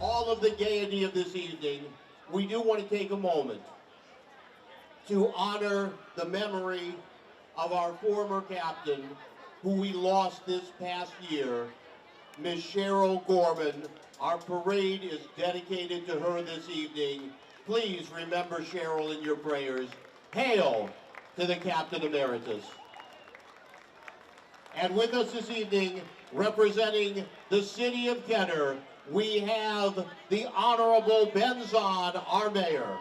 all of the gaiety of this evening, we do want to take a moment to honor the memory of our former captain, who we lost this past year, Miss Cheryl Gorman. Our parade is dedicated to her this evening. Please remember Cheryl in your prayers. Hail to the Captain Emeritus. And with us this evening, representing the city of Kenner, we have the Honorable Ben Zahn, our mayor.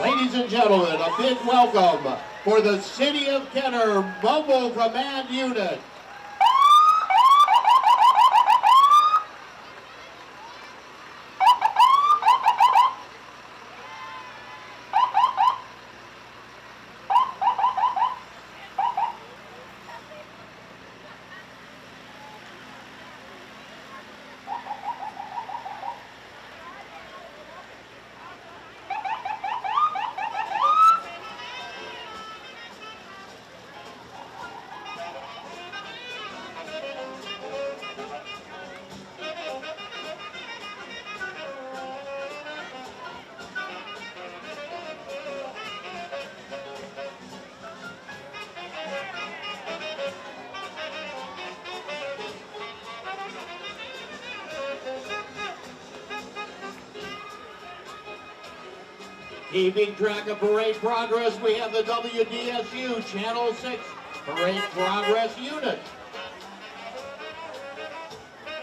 Ladies and gentlemen, a big welcome for the City of Kenner Mobile Command Unit. Keeping track of parade progress, we have the WDSU Channel 6 Parade Progress Unit.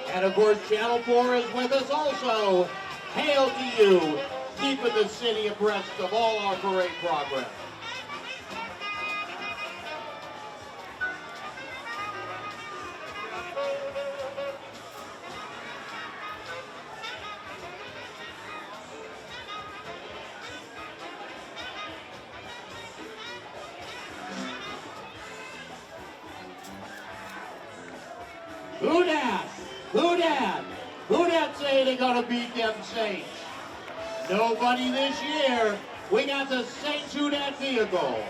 And of course, Channel 4 is with us also. Hail to you, keeping the city abreast of all our parade progress. Who dat? Who dat? Who dat say they're gonna beat them Saints? Nobody this year. We got the Saints Who Dat vehicle.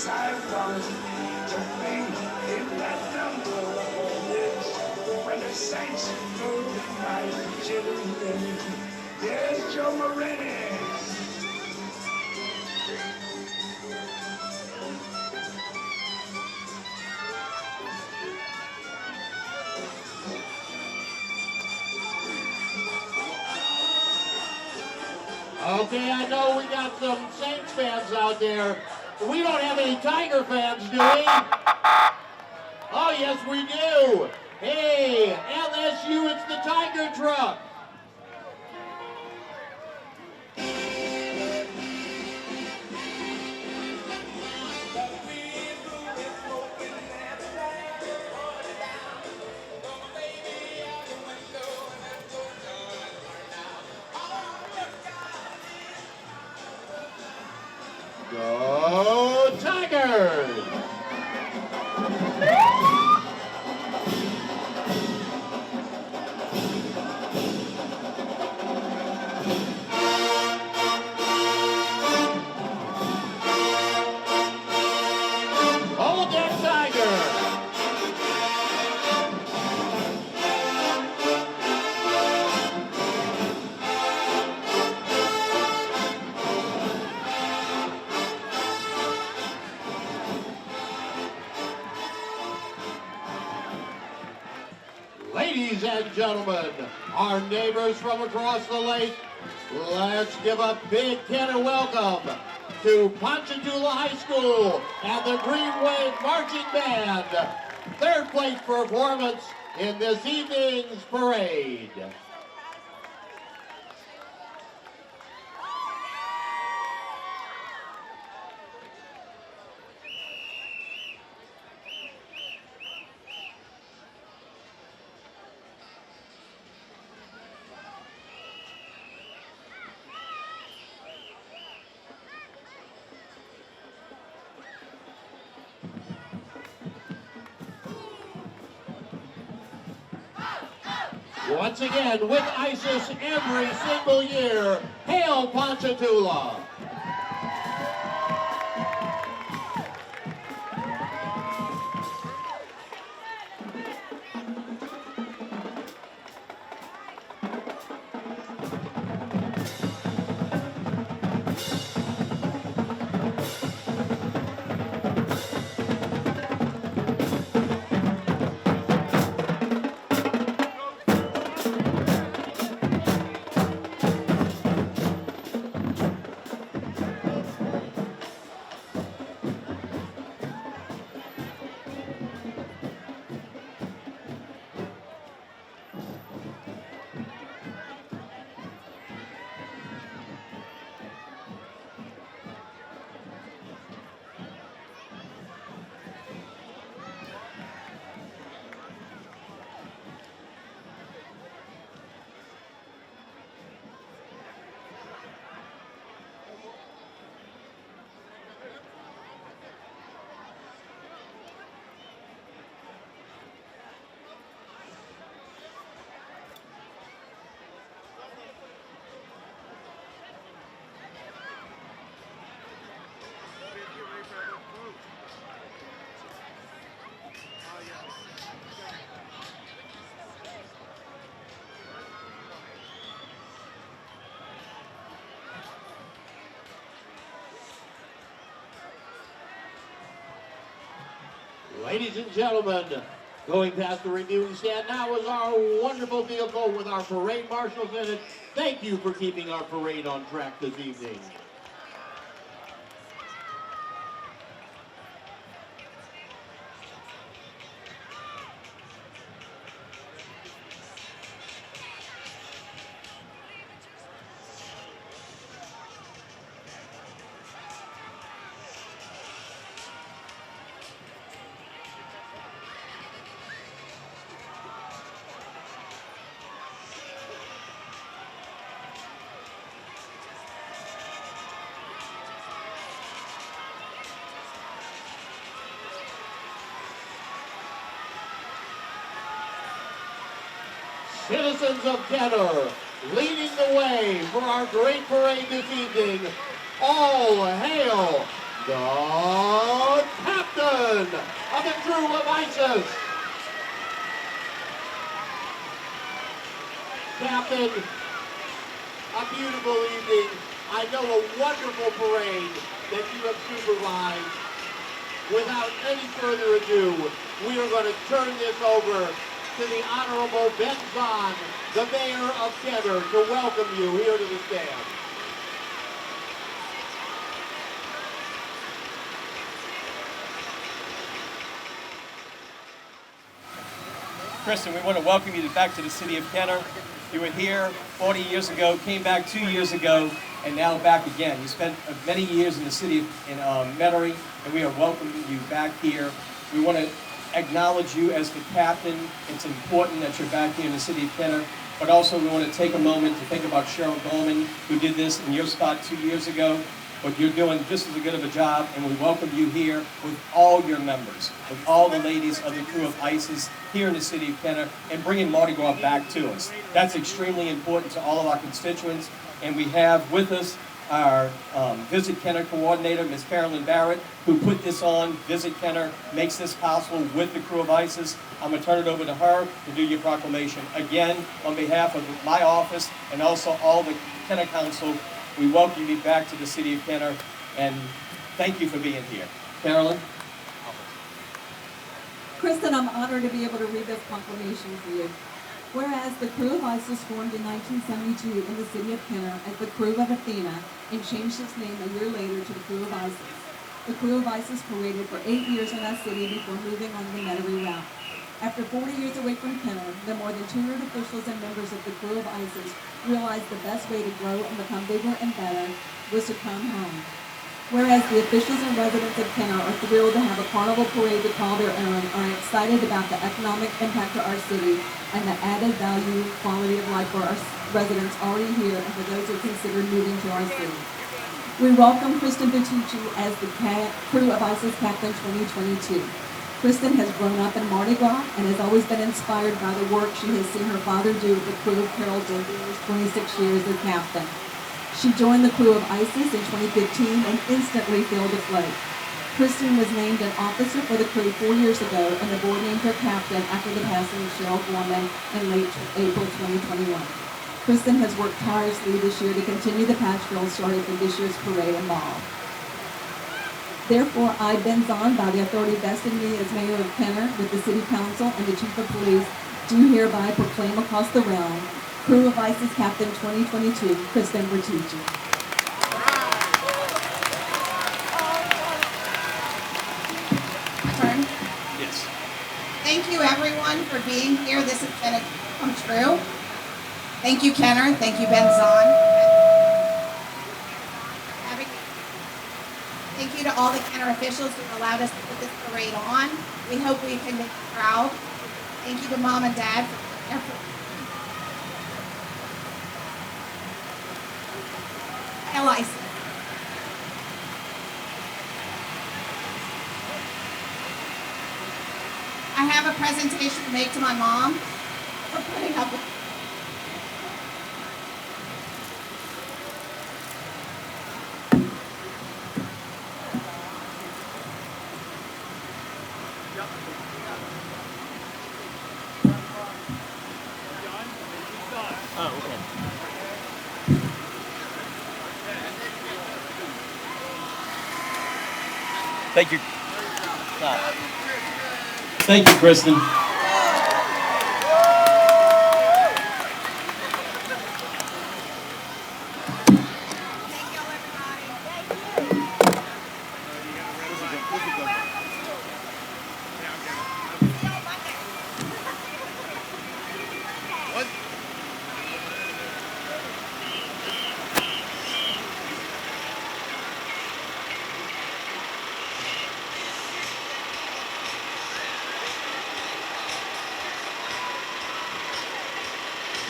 Yes, I want to be in that number when the saints move my children. Yes, Joe Moretti. Okay, I know we got some Saints fans out there. We don't have any Tiger fans, do we? Oh, yes, we do. Hey, LSU, it's the Tiger truck. Go Tigers! Hold that Tiger! Ladies and gentlemen, our neighbors from across the lake, let's give a big cannon welcome to Ponchatoula High School and the Green Wave Marching Band, third place performance in this evening's parade. Once again, with Isis every single year, hail Ponchatoula! Ladies and gentlemen, going past the reviewing stand now is our wonderful vehicle with our parade marshals in it. Thank you for keeping our parade on track this evening. Citizens of Kenner, leading the way for our great parade this evening. All hail the captain of the Krewe of Isis. Captain, a beautiful evening. I know a wonderful parade that you have supervised. Without any further ado, we are going to turn this over to the Honorable Ben Zahn, the Mayor of Kenner, to welcome you here to the stand. Kristen, we want to welcome you back to the city of Kenner. You were here 40 years ago, came back 2 years ago, and now back again. You spent many years in the city in Metairie, and we are welcoming you back here. We want to acknowledge you as the captain. It's important that you're back here in the city of Kenner, but also we want to take a moment to think about Cheryl Goldman, who did this in your spot 2 years ago. But you're doing just as good of a job, and we welcome you here with all your members, with all the ladies of the Krewe of Isis here in the city of Kenner, and bringing Mardi Gras back to us. That's extremely important to all of our constituents, and we have with us our Visit Kenner coordinator, Ms. Carolyn Barrett, who put this on. Visit Kenner makes this possible with the Krewe of Isis. I'm going to turn it over to her to do your proclamation. Again, on behalf of my office and also all the Kenner Council, we welcome you back to the city of Kenner, and thank you for being here. Carolyn? Kristen, I'm honored to be able to read this proclamation for you. Whereas the Krewe of Isis formed in 1972 in the city of Kenner as the Krewe of Athena and changed its name a year later to the Krewe of Isis. The Krewe of Isis paraded for 8 years in that city before moving on the Metairie route. After 40 years away from Kenner, the more than 200 officials and members of the Krewe of Isis realized the best way to grow and become bigger and better was to come home. Whereas the officials and residents of Kenner are thrilled to have a carnival parade to call their own, are excited about the economic impact to our city and the added value, quality of life for our residents already here and for those who consider moving to our city. We welcome Kristen Buttici as the Krewe of Isis Captain 2022. Kristen has grown up in Mardi Gras and has always been inspired by the work she has seen her father do with the Krewe of Carol during his 26 years as captain. She joined the Krewe of Isis in 2015 and instantly filled a float. Kristen was named an officer for the Krewe 4 years ago, and the board named her captain after the passing of Cheryl Gorman in late April 2021. Kristen has worked tirelessly this year to continue the pastoral started for this year's parade and ball. Therefore, I, Ben Zahn, by the authority vested in me as Mayor of Kenner, with the City Council and the Chief of Police, do hereby proclaim across the realm, Krewe of Isis Captain 2022, Kristen Buttici. Turn. Yes. Thank you, everyone, for being here. This has been a come true. Thank you, Kenner. Thank you, Ben Zahn. Thank you to all the Kenner officials who allowed us to put this parade on. We hope we can make you proud. Thank you to Mom and Dad for their effort. Isis. I have a presentation to make to my mom for putting up with. Oh, okay. Thank you. Thank you, Kristen.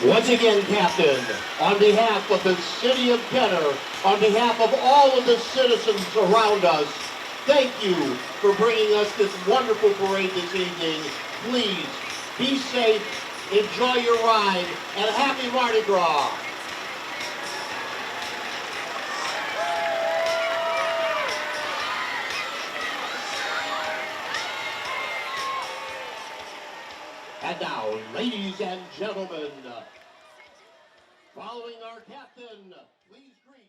Once again, Captain, on behalf of the city of Kenner, on behalf of all of the citizens around us, thank you for bringing us this wonderful parade this evening. Please be safe, enjoy your ride, and happy Mardi Gras. And now, ladies and gentlemen, following our captain, please greet.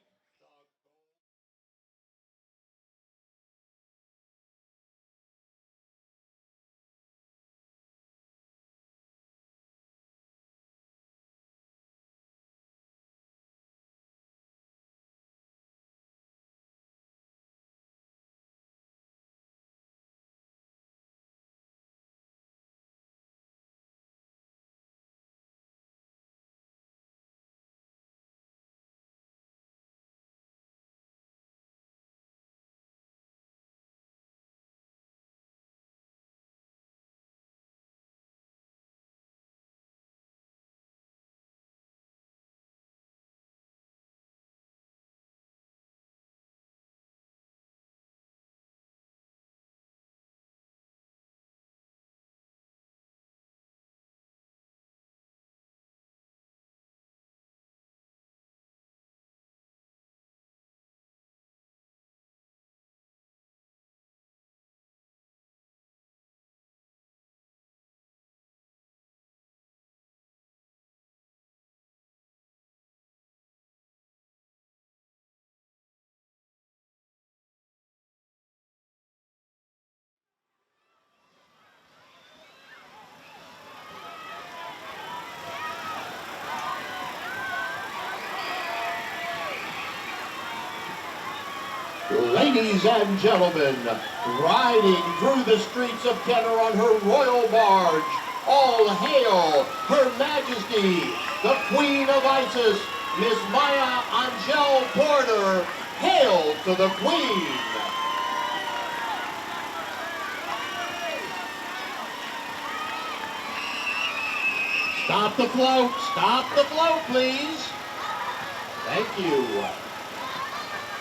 Ladies and gentlemen, riding through the streets of Kenner on her royal barge, all hail Her Majesty, the Queen of Isis, Miss Maya Anjal Porter. Hail to the Queen! Stop the float, please. Thank you.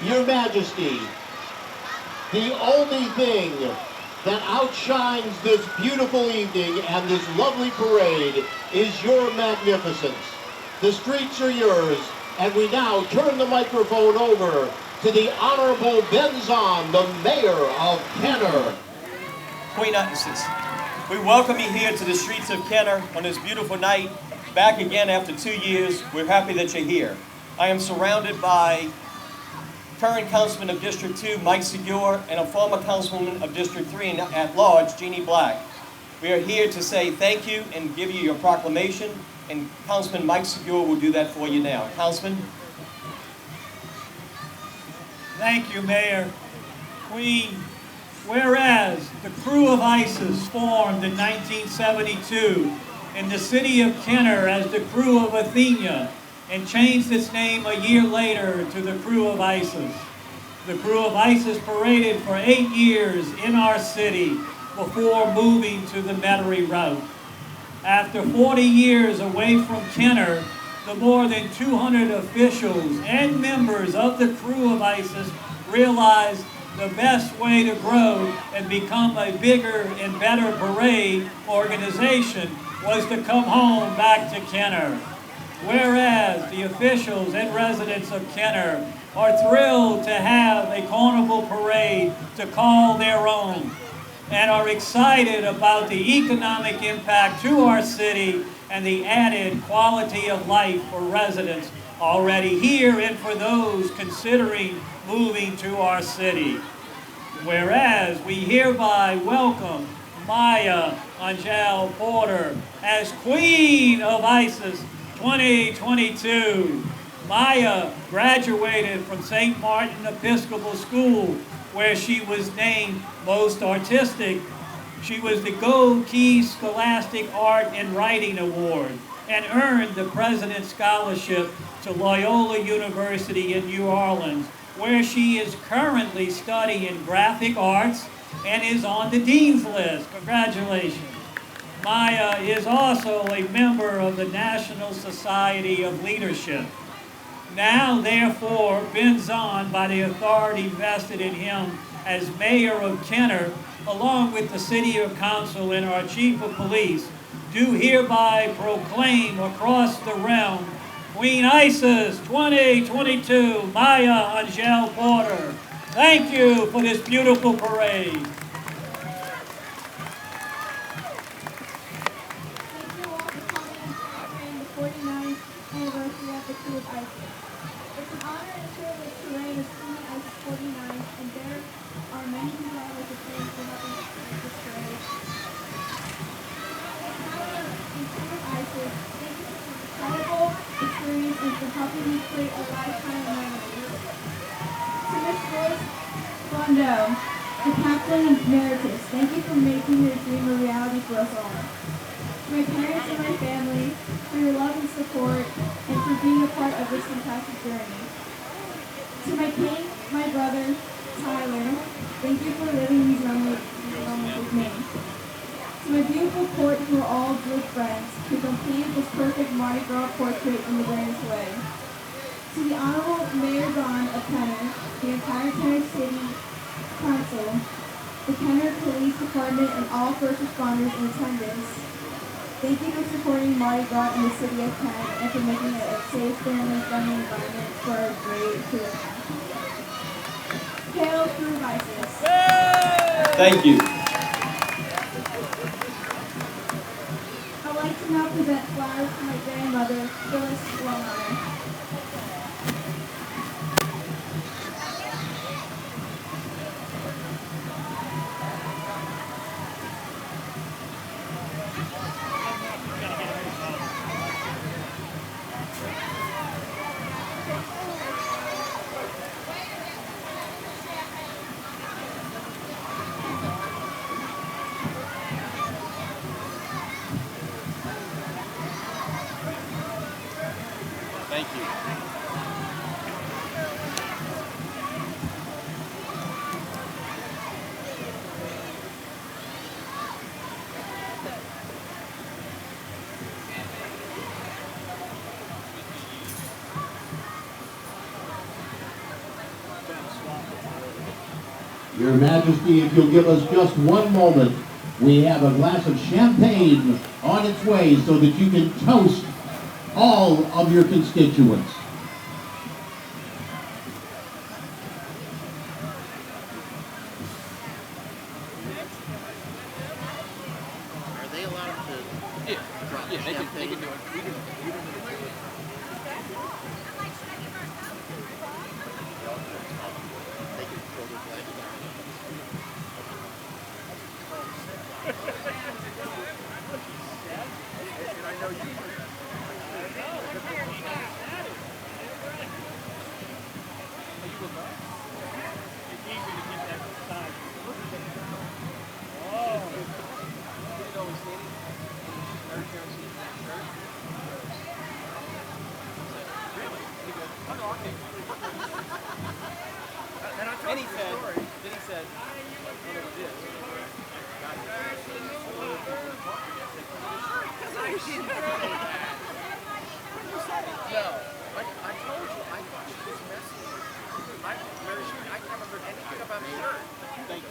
Your Majesty, the only thing that outshines this beautiful evening and this lovely parade is your magnificence. The streets are yours, and we now turn the microphone over to the Honorable Benzon, the Mayor of Kenner. Queen Isis, we welcome you here to the streets of Kenner on this beautiful night. Back again after 2 years. We're happy that you're here. I am surrounded by current Councilman of District 2, Mike Segure, and a former Councilwoman of District 3 at large, Jeannie Black. We are here to say thank you and give you your proclamation, and Councilman Mike Segure will do that for you now. Councilman? Thank you, Mayor. Queen, whereas the Krewe of Isis formed in 1972 in the city of Kenner as the Krewe of Athena, and changed its name a year later to the Krewe of Isis. The Krewe of Isis paraded for 8 years in our city before moving to the Metairie route. After 40 years away from Kenner, the more than 200 officials and members of the Krewe of Isis realized the best way to grow and become a bigger and better parade organization was to come home back to Kenner. Whereas the officials and residents of Kenner are thrilled to have a carnival parade to call their own and are excited about the economic impact to our city and the added quality of life for residents already here and for those considering moving to our city. Whereas we hereby welcome Maya Anjal Porter as Queen of Isis 2022. Maya graduated from St. Martin Episcopal School, where she was named Most Artistic. She was the Gold Key Scholastic Art and Writing Award and earned the President's Scholarship to Loyola University in New Orleans, where she is currently studying graphic arts and is on the Dean's List. Congratulations. Maya is also a member of the National Society of Leadership. Now, therefore, Benzon, by the authority vested in him as Mayor of Kenner, along with the City of Council and our Chief of Police, do hereby proclaim across the realm Queen Isis 2022, Maya Anjal Porter. Thank you for this beautiful parade. Krewe of Isis. It's an honor and a privilege to reign as Queen Isis 49, and there are many who I would like to thank for helping us create this parade. Power and Krewe of Isis, thank you for your incredible experience and for helping me create a lifetime of memories. To Miss Joyce Bondo, the Captain Emeritus, thank you for making your dream a reality for us all. To my parents and my family, for your love and support, and for being a part of this fantastic journey. To my king, my brother, Tyler, thank you for living these moments with me. To my beautiful court who are all good friends, who completed this perfect Mardi Gras portrait in the grandest way. To the Honorable Mayor Don of Kenner, the entire Kenner City Council, the Kenner Police Department, and all first responders in attendance, thank you for supporting Mardi Gras in the city of Kenner and for making it a safe, family-friendly environment for our great tour. Hail Krewe of Isis. Thank you. I'd like to now present flowers to my grandmother, Phyllis Wellmeyer. Thank you. Your Majesty, if you'll give us just one moment, we have a glass of champagne on its way so that you can toast all of your constituents. Are they allowed to drop champagne? They can do it. They can throw their flag down. And he said, what it is. No, I told you, I thought she was messy. I never heard anything about her. Thank you.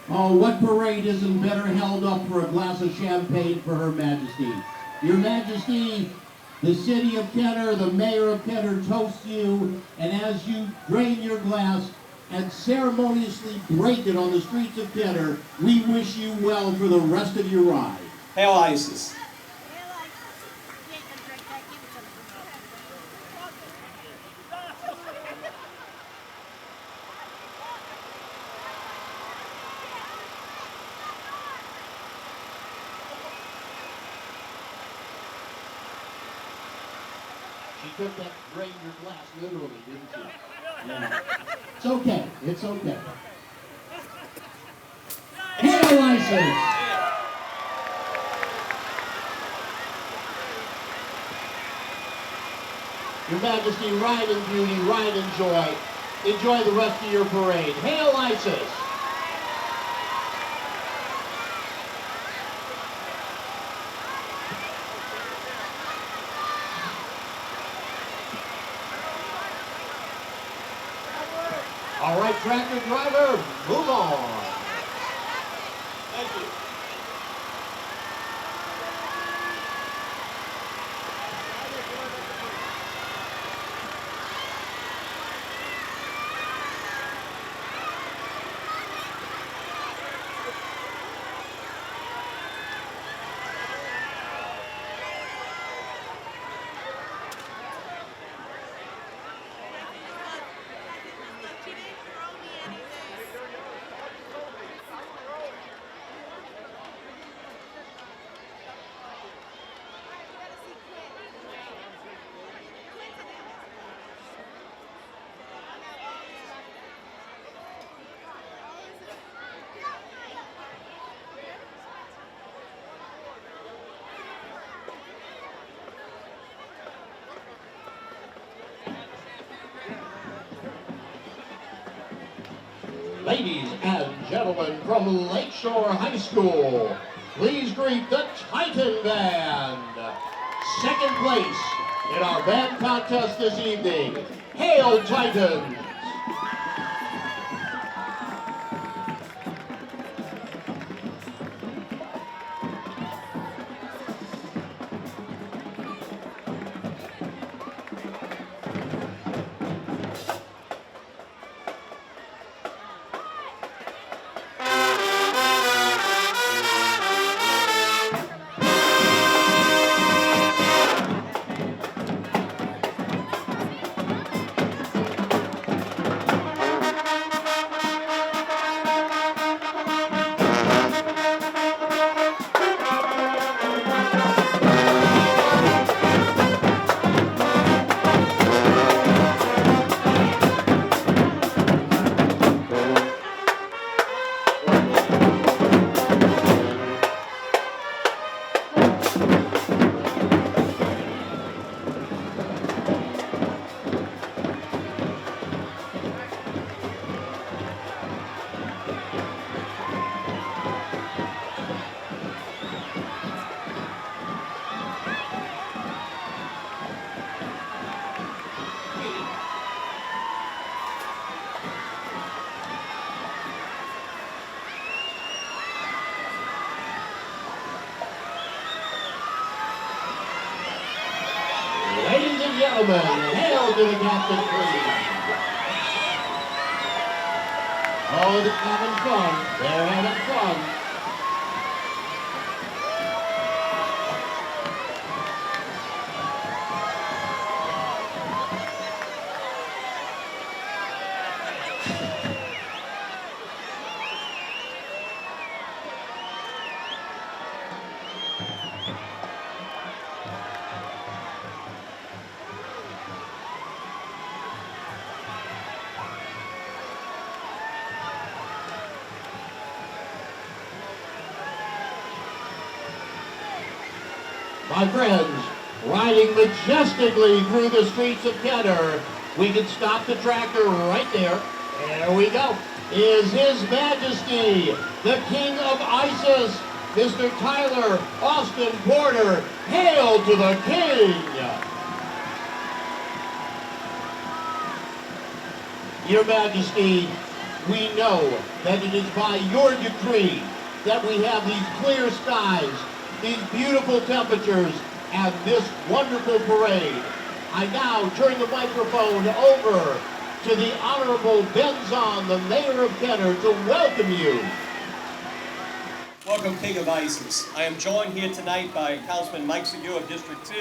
Oh, what parade isn't better held up for a glass of champagne for Her Majesty? Your Majesty, the city of Kenner, the mayor of Kenner toasts you, and as you drain your glass and ceremoniously break it on the streets of Kenner, we wish you well for the rest of your ride. Hail Isis. She took that drain your glass literally, didn't she? Yeah. It's okay. It's okay. Hail Isis! Your Majesty, ride in beauty, ride in joy. Enjoy the rest of your parade. Hail Isis! All right, tractor driver, move on. Thank you. Ladies and gentlemen from Lakeshore High School, please greet the Titan Band. Second place in our band contest this evening. Hail Titans! Ladies and gentlemen, hail to the Captain Creed. Oh, they're having fun. They're having fun. My friends, riding majestically through the streets of Kenner, we can stop the tractor right there. There we go. Is His Majesty, the King of Isis, Mr. Tyler Austin Porter. Hail to the King! Your Majesty, we know that it is by your decree that we have these clear skies, these beautiful temperatures, and this wonderful parade. I now turn the microphone over to the Honorable Benzon, the Mayor of Kenner, to welcome you. Welcome, King of Isis. I am joined here tonight by Councilman Mike Seguin of District 2,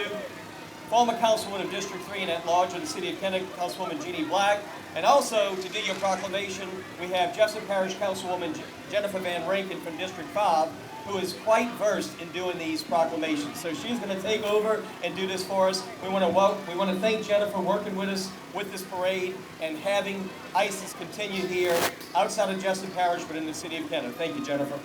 former Councilwoman of District 3 and at large in the City of Kenner, Councilwoman Jeannie Black, and also to do your proclamation, we have Jefferson Parish Councilwoman Jennifer Van Rankin from District 5, who is quite versed in doing these proclamations. So she's going to take over and do this for us. We want to thank Jennifer for working with us with this parade and having ISIS continue here outside of Jefferson Parish, but in the City of Kenner. Thank you, Jennifer.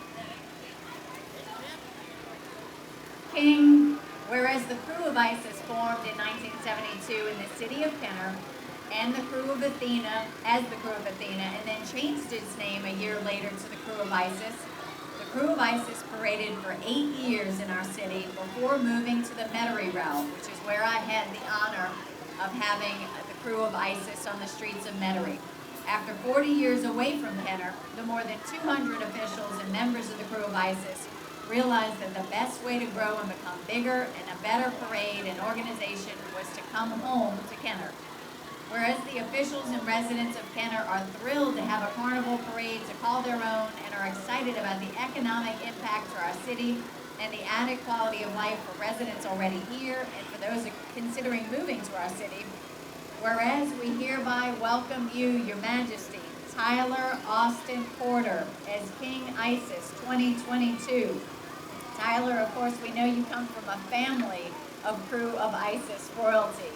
King, whereas the Krewe of Isis formed in 1972 in the City of Kenner, and the Krewe of Athena as the Krewe of Athena, and then changed its name a year later to the Krewe of Isis. The Krewe of Isis paraded for 8 years in our city before moving to the Metairie route, which is where I had the honor of having the Krewe of Isis on the streets of Metairie. After 40 years away from Kenner, the more than 200 officials and members of the Krewe of Isis realized that the best way to grow and become bigger and a better parade and organization was to come home to Kenner. Whereas the officials and residents of Kenner are thrilled to have a carnival parade to call their own and are excited about the economic impact to our city and the added quality of life for residents already here and for those considering moving to our city. Whereas we hereby welcome you, Your Majesty, Tyler Austin Porter as King Isis 2022. Tyler, of course, we know you come from a family of Krewe of Isis royalty.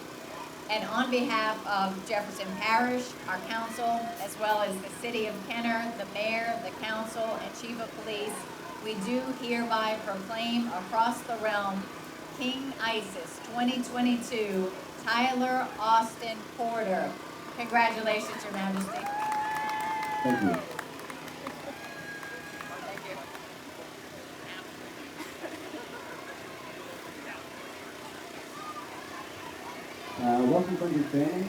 And on behalf of Jefferson Parish, our council, as well as the City of Kenner, the mayor, the council, and chief of police, we do hereby proclaim across the realm King Isis 2022, Tyler Austin Porter. Congratulations, Your Majesty. Thank you. welcome friends and family.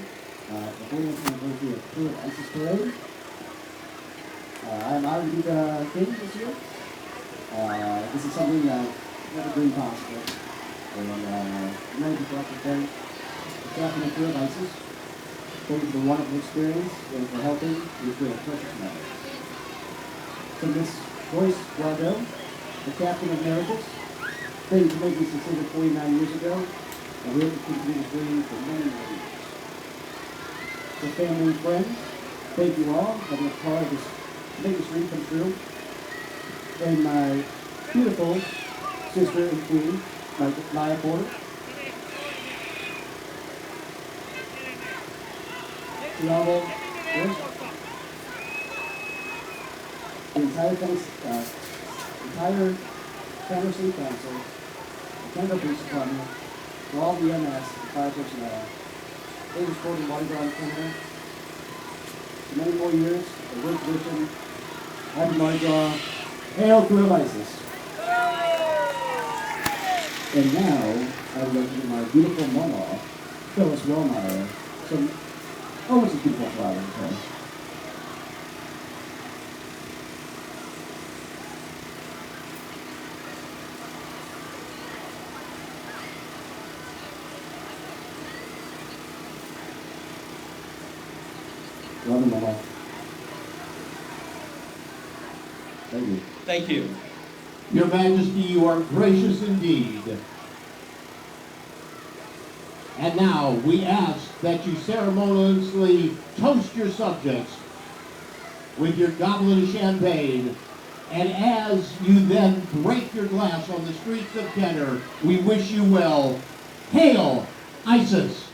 The 40th anniversary of Krewe of Isis Parade. I'm honored to be the king this year. This is something that never dreamed possible. And many people have to thank the captain of Krewe of Isis. Thank you for the wonderful experience and for helping me create a precious memory. To Miss Joyce Guardo, the captain of Miracles, thank you for making this decision 49 years ago, and we hope to continue to dream for many more years. To family and friends, thank you all for being a part of this, make this dream come true. And my beautiful sister and queen, Maya Porter. The Honorable the entire Canada City Council, the Canada Police Department, for all the EMS and fire personnel, they were supporting Mardi Gras in Canada. For many more years, a great tradition, happy Mardi Gras, hail Krewe of Isis. And now, I would like to give my beautiful mama, Phyllis Wellmeyer, some almost as beautiful flowers, okay? Love you, Mama. Thank you. Thank you. Your Majesty, you are gracious indeed. And now we ask that you ceremoniously toast your subjects with your goblet of champagne. And as you then break your glass on the streets of Kenner, we wish you well. Hail Isis!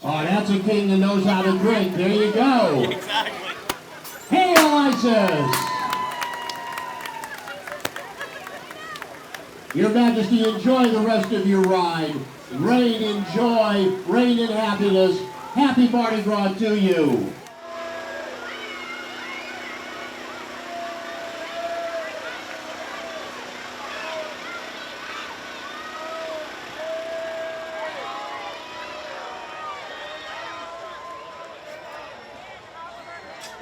Oh, that's a king that knows how to drink. There you go. Exactly. Hail Isis! Your Majesty, enjoy the rest of your ride. Reign in joy, reign in happiness. Happy Mardi Gras to you.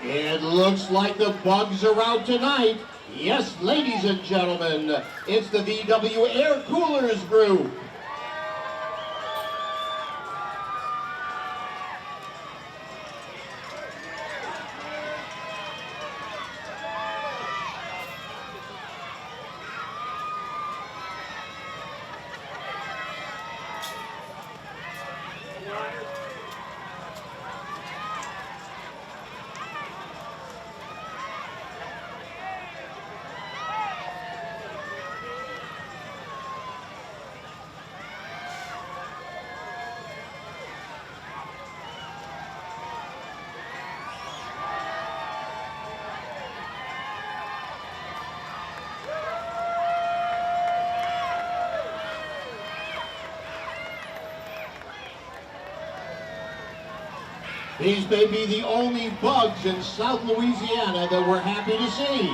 It looks like the bugs are out tonight. Yes, ladies and gentlemen, it's the VW Air Coolers Group. These may be the only bugs in South Louisiana that we're happy to see.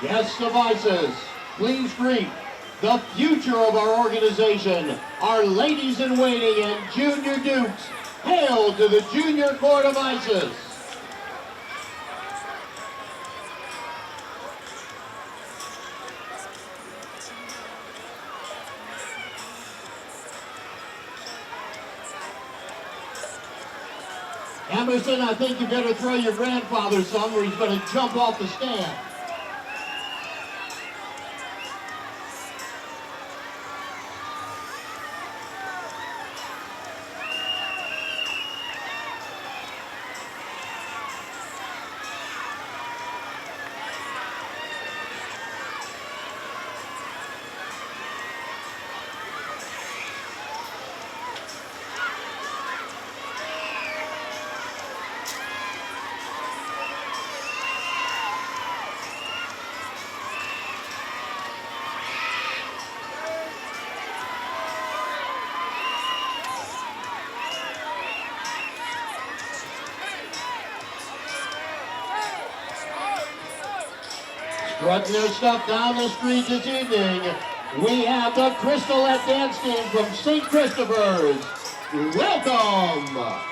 Guests of ISIS, please greet the future of our organization, our ladies in waiting and junior dukes. Hail to the Junior Court of ISIS. Emerson, I think you better throw your grandfather some or he's going to jump off the stand. Strutting their stuff down the street this evening, we have the Crystalette Dance Team from St. Christopher's. Welcome!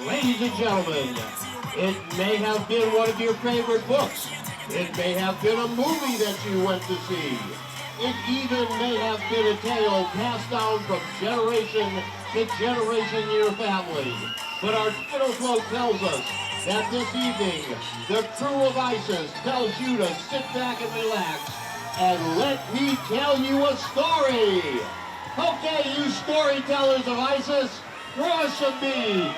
Ladies and gentlemen, it may have been one of your favorite books. It may have been a movie that you went to see. It even may have been a tale passed down from generation to generation in your family. But our Twitter flow tells us that this evening, the Krewe of Isis tells you to sit back and relax and let me tell you a story. Okay, you storytellers of ISIS, throw us some beads.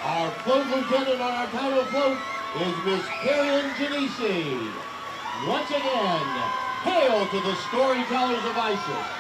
Our float lieutenant on our title float is Miss Karen Genesi. Once again, hail to the storytellers of ISIS.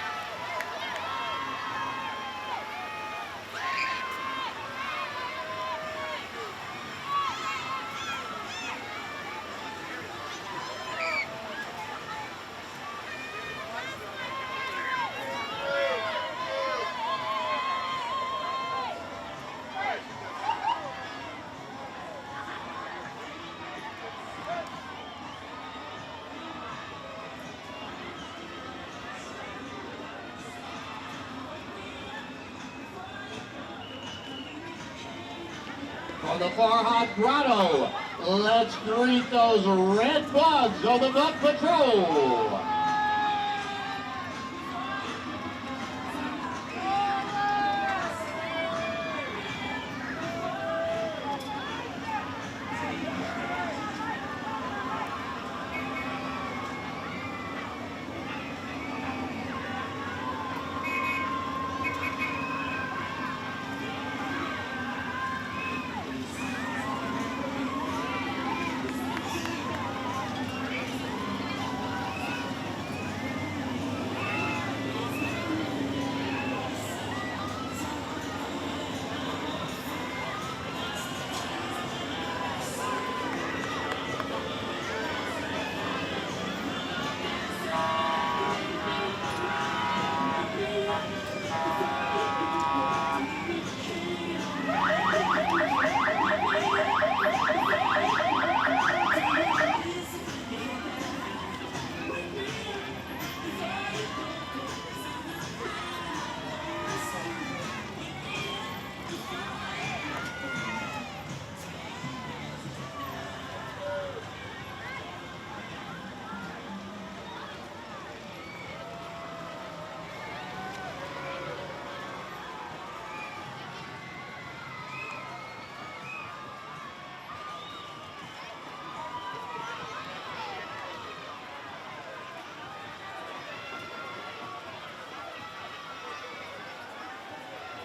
From the Farhat Grotto, let's greet those red bugs of the Bug Patrol.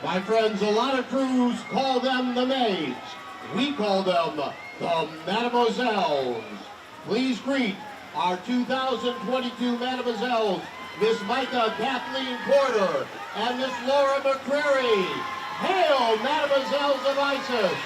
My friends, a lot of crews call them the maids. We call them the mademoiselles. Please greet our 2022 mademoiselles, Miss Micah Kathleen Porter and Miss Laura McCreary. Hail, mademoiselles of Isis!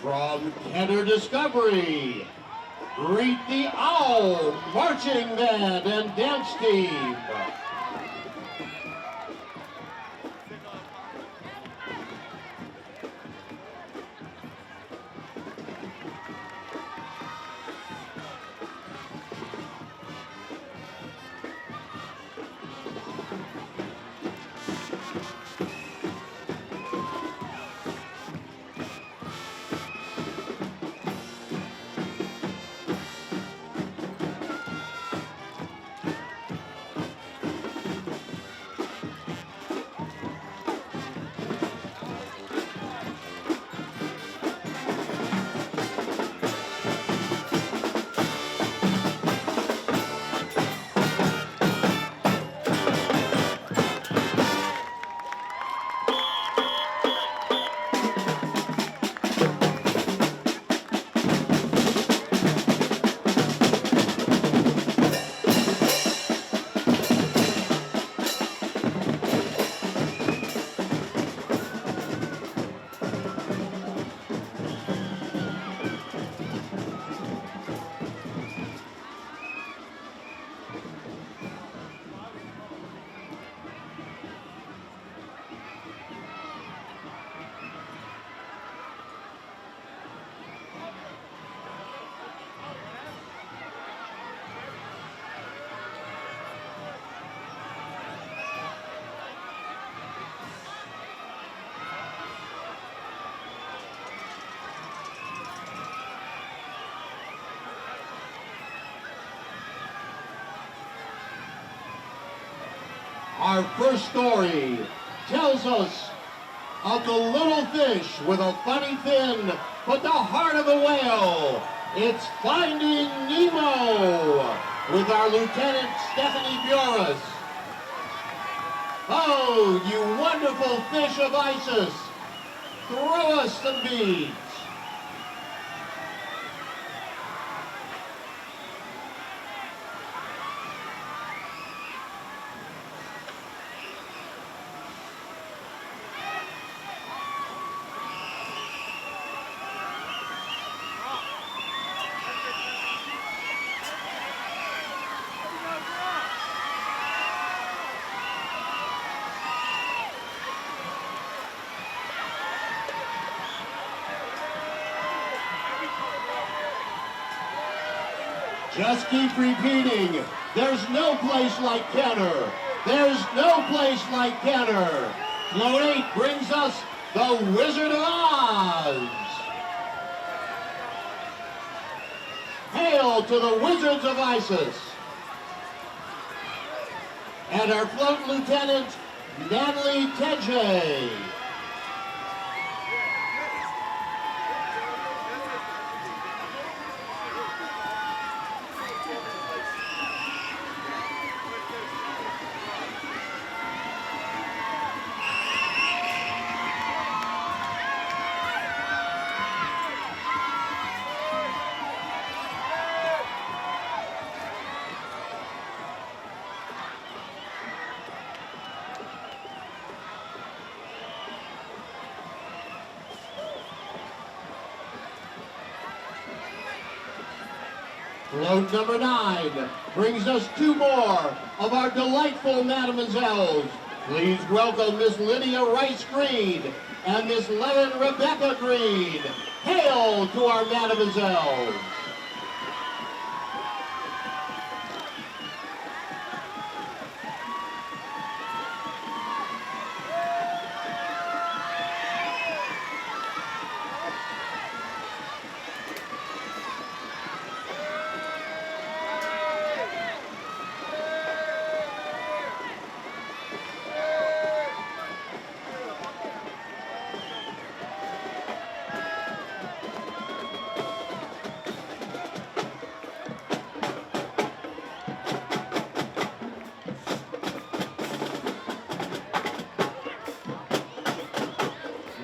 From Kenner Discovery, greet the OWL Marching Band and Dance Team. Our first story tells us of the little fish with a funny fin, but the heart of a whale. It's Finding Nemo with our Lieutenant Stephanie Buras. Oh, you wonderful fish of Isis, throw us some beads. Just keep repeating, there's no place like Kenner. There's no place like Kenner. Float 8 brings us the Wizard of Oz. Hail to the Wizards of Isis. And our float lieutenant, Natalie Tedje. Float number 9 brings us 2 more of our delightful mademoiselles. Please welcome Miss Lydia Rice Green and Miss Levin Rebecca Green. Hail to our mademoiselles.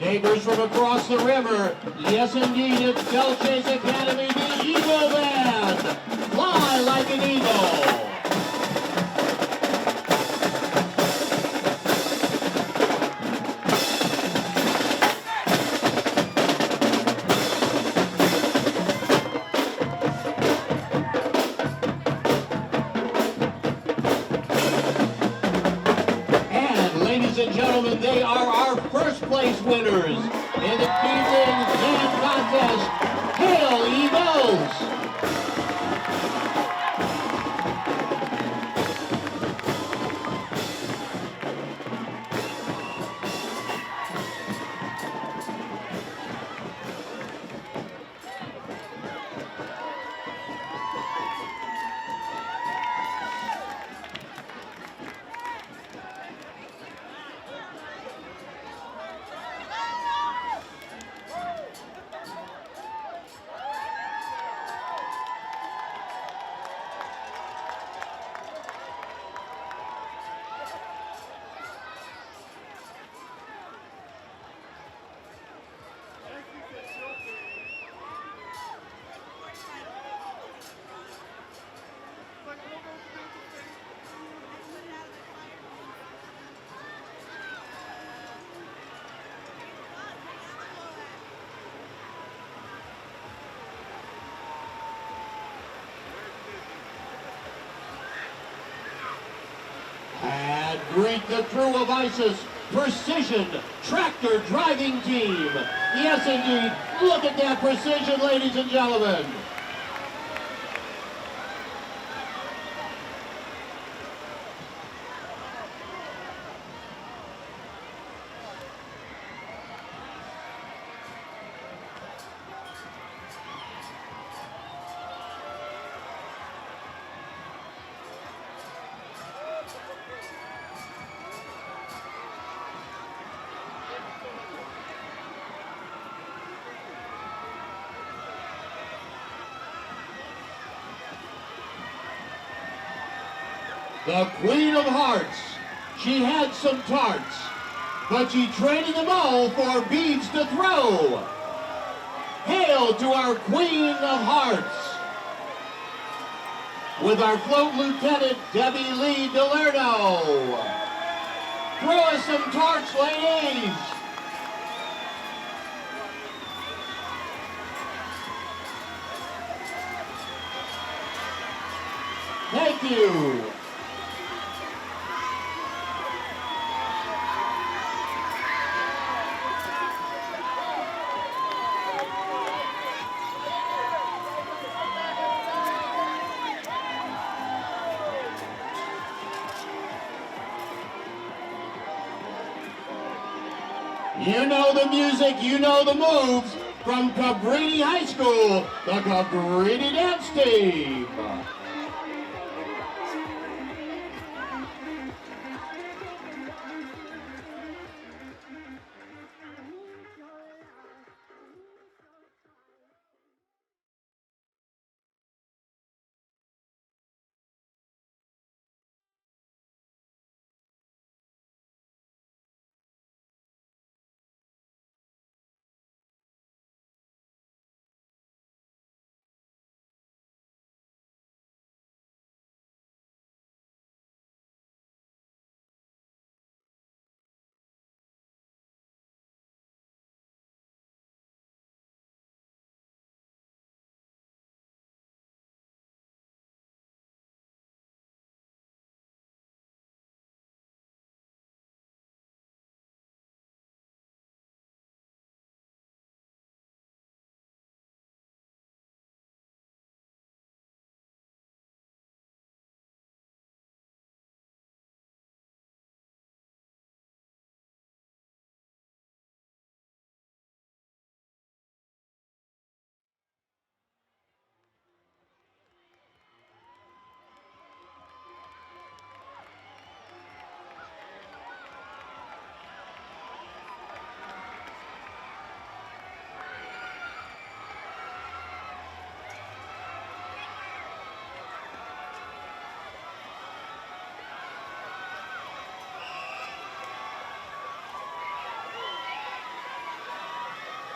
Neighbors from across the river, yes indeed, it's Delchase Academy, the Eagle Band. Fly like an eagle. Ladies and gentlemen, they are our first place winners in the evening's band contest. Hail, Eagles! And greet the Krewe of Isis Precision Tractor Driving Team. Yes, indeed. Look at that precision, ladies and gentlemen. The Queen of Hearts. She had some tarts, but she traded them all for beads to throw. Hail to our Queen of Hearts. With our float lieutenant, Debbie Lee Delerno. Throw us some tarts, ladies. Thank you. You know the music, you know the moves. From Cabrini High School, the Cabrini Dance Team.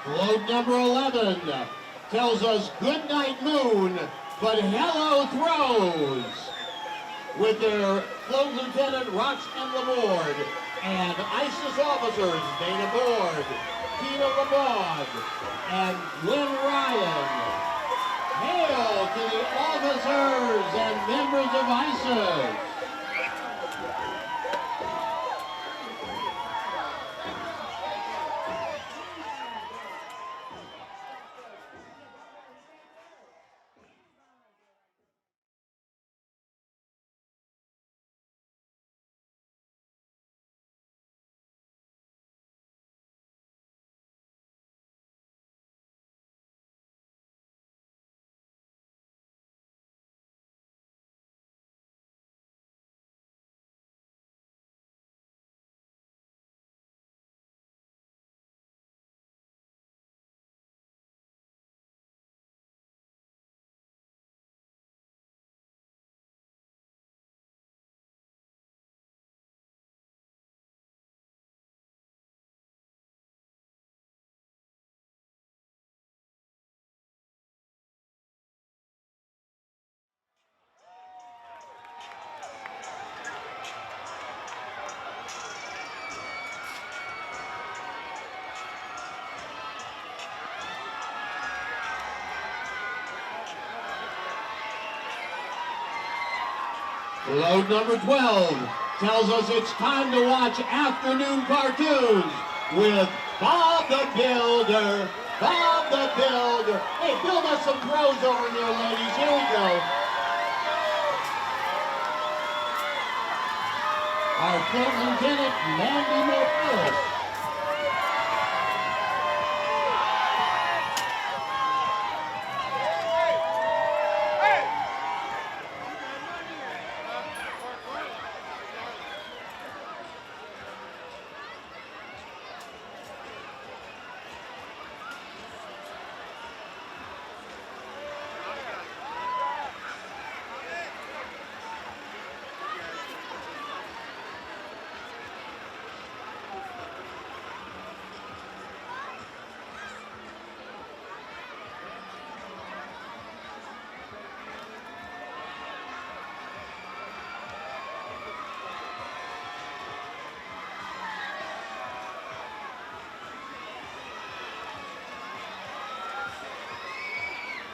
Float number 11 tells us good night moon, but hello throws. With their float lieutenant Roxanne Laborde and ISIS officers Dana Board, Tina Laborde, and Glenn Ryan. Hail to the officers and members of ISIS. Float number 12 tells us it's time to watch afternoon cartoons with Bob the Builder. Bob the Builder. Hey, build us some pros over here, ladies. Here we go. Our float lieutenant, Mandy Morales.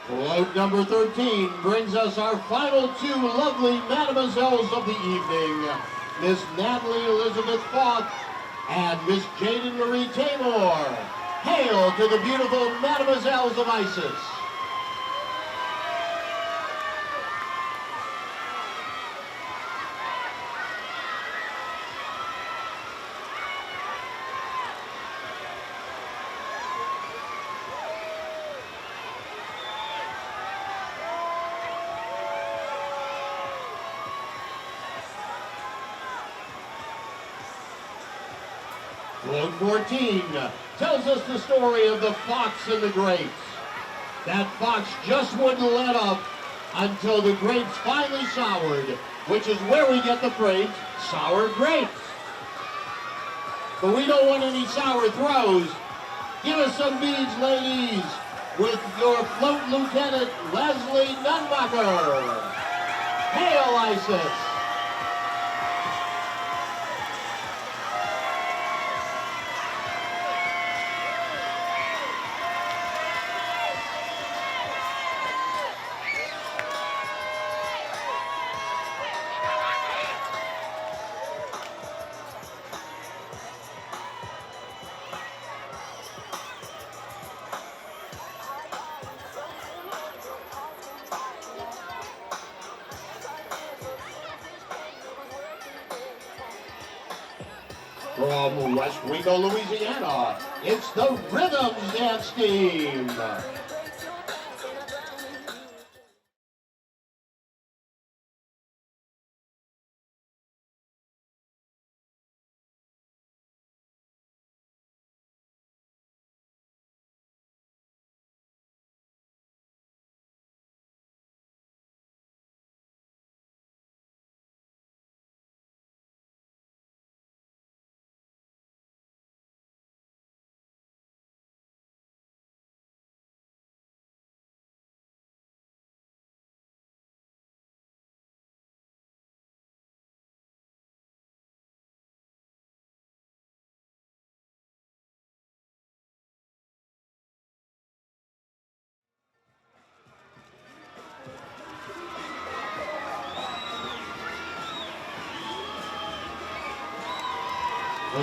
Float number 13 brings us our final two lovely mademoiselles of the evening, Miss Natalie Elizabeth Falk and Miss Jaden Marie Tamor. Hail to the beautiful mademoiselles of ISIS. Float 14 tells us the story of the fox and the grapes. That fox just wouldn't let up until the grapes finally soured, which is where we get the phrase, sour grapes. But we don't want any sour throws. Give us some beads, ladies, with your float lieutenant, Leslie Nunbacher. Hail, ISIS! From West Rico, Louisiana, it's the Rhythms Dance Team.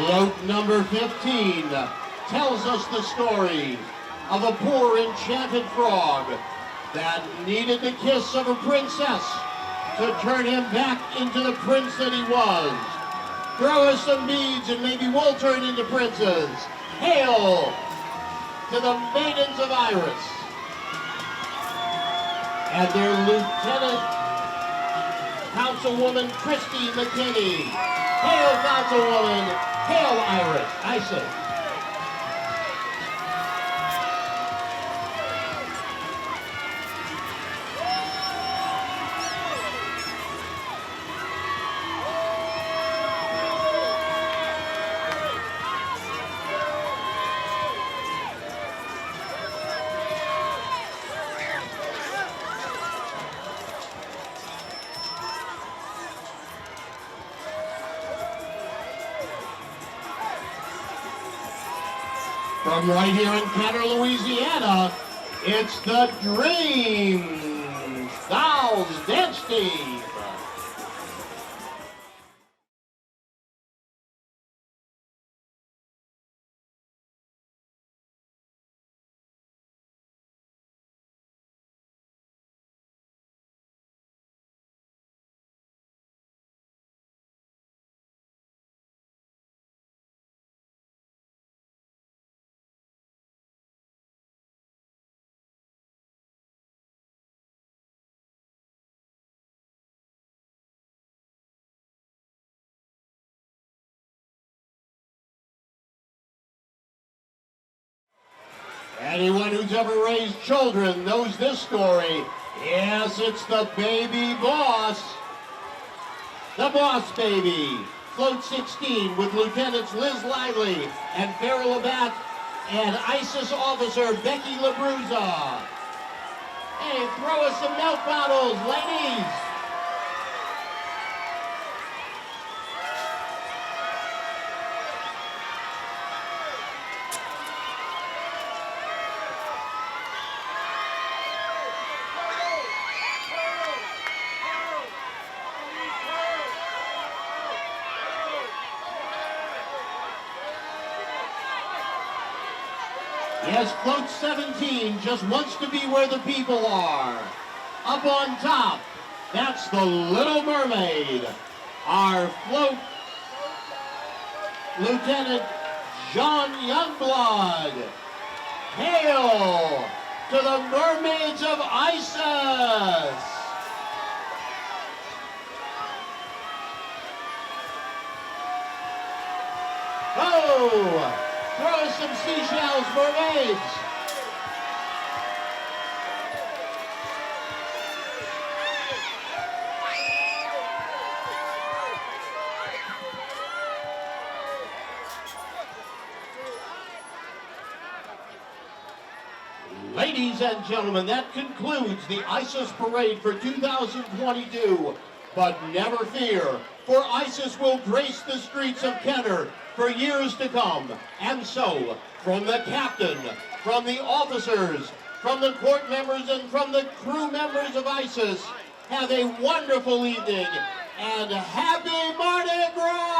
Float number 15 tells us the story of a poor enchanted frog that needed the kiss of a princess to turn him back into the prince that he was. Throw us some beads and maybe we'll turn into princes. Hail to the Maidens of Iris and their Lieutenant Councilwoman Christy McKinney. Hail Councilwoman, hail Isis. From right here in Kenner, Louisiana, it's the Dream Dolls Dance Team. Anyone who's ever raised children knows this story. Yes, it's the baby boss. The Boss Baby. Float 16 with Lieutenants Liz Lively and Farrah Labatt and ISIS officer Becky LaBruza. Hey, throw us some milk bottles, ladies. Yes, Float 17 just wants to be where the people are. Up on top, that's the Little Mermaid. Our float, Lieutenant John Youngblood. Hail to the Mermaids of Isis. Oh! Throw us some seashells, mermaids. Ladies and gentlemen, that concludes the ISIS parade for 2022. But never fear, for ISIS will grace the streets of Kenner for years to come. And so, from the captain, from the officers, from the court members, and from the crew members of ISIS, have a wonderful evening and happy Mardi Gras!